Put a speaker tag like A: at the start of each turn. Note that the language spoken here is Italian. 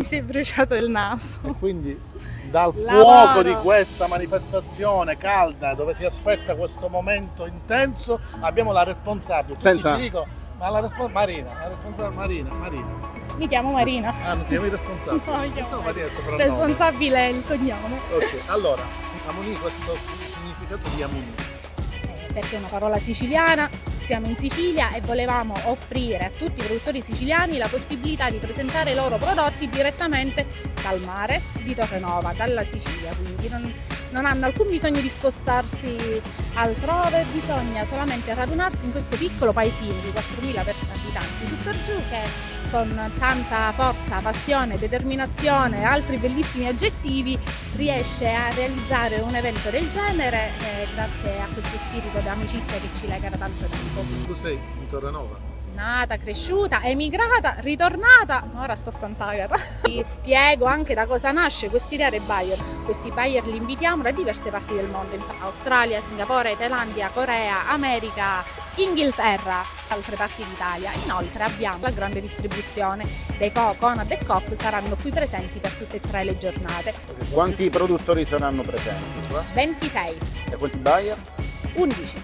A: Mi si è bruciato il naso.
B: E quindi dal
A: Lavoro.
B: fuoco di questa manifestazione calda, dove si aspetta questo momento intenso, abbiamo la responsabile. Tutti
C: Senza-
B: ci dicono, ma Marina, la responsabile Marina.
A: Mi chiamo Marina.
B: Ah, non ti chiami responsabile?
A: No, io
B: Pensavo Marina è il soprannome.
A: responsabile è il cognome.
B: Ok, allora, Amoni, questo significato di Amoni.
A: Perché è una parola siciliana, siamo in Sicilia e volevamo offrire a tutti i produttori siciliani la possibilità di presentare i loro prodotti direttamente dal mare di Torrenova, dalla Sicilia, quindi non hanno alcun bisogno di spostarsi altrove, bisogna solamente radunarsi in questo piccolo paesino di 4.000 abitanti su per giù che con tanta forza, passione, determinazione e altri bellissimi aggettivi riesce a realizzare un evento del genere grazie a questo spirito di amicizia che ci lega da tanto tempo.
B: Tu sei di Torrenova?
A: Nata, cresciuta, emigrata, ritornata, ora sto a Sant'Agata. Vi spiego anche da cosa nasce quest'idea dei buyer. Questi buyer li invitiamo da diverse parti del mondo, Australia, Singapore, Thailandia, Corea, America, Inghilterra, altre parti d'Italia. Inoltre abbiamo la grande distribuzione dei Conad e Coop saranno qui presenti per tutte e tre le giornate.
C: Quanti produttori saranno presenti?
A: 26,
C: E quanti buyer?
A: 11.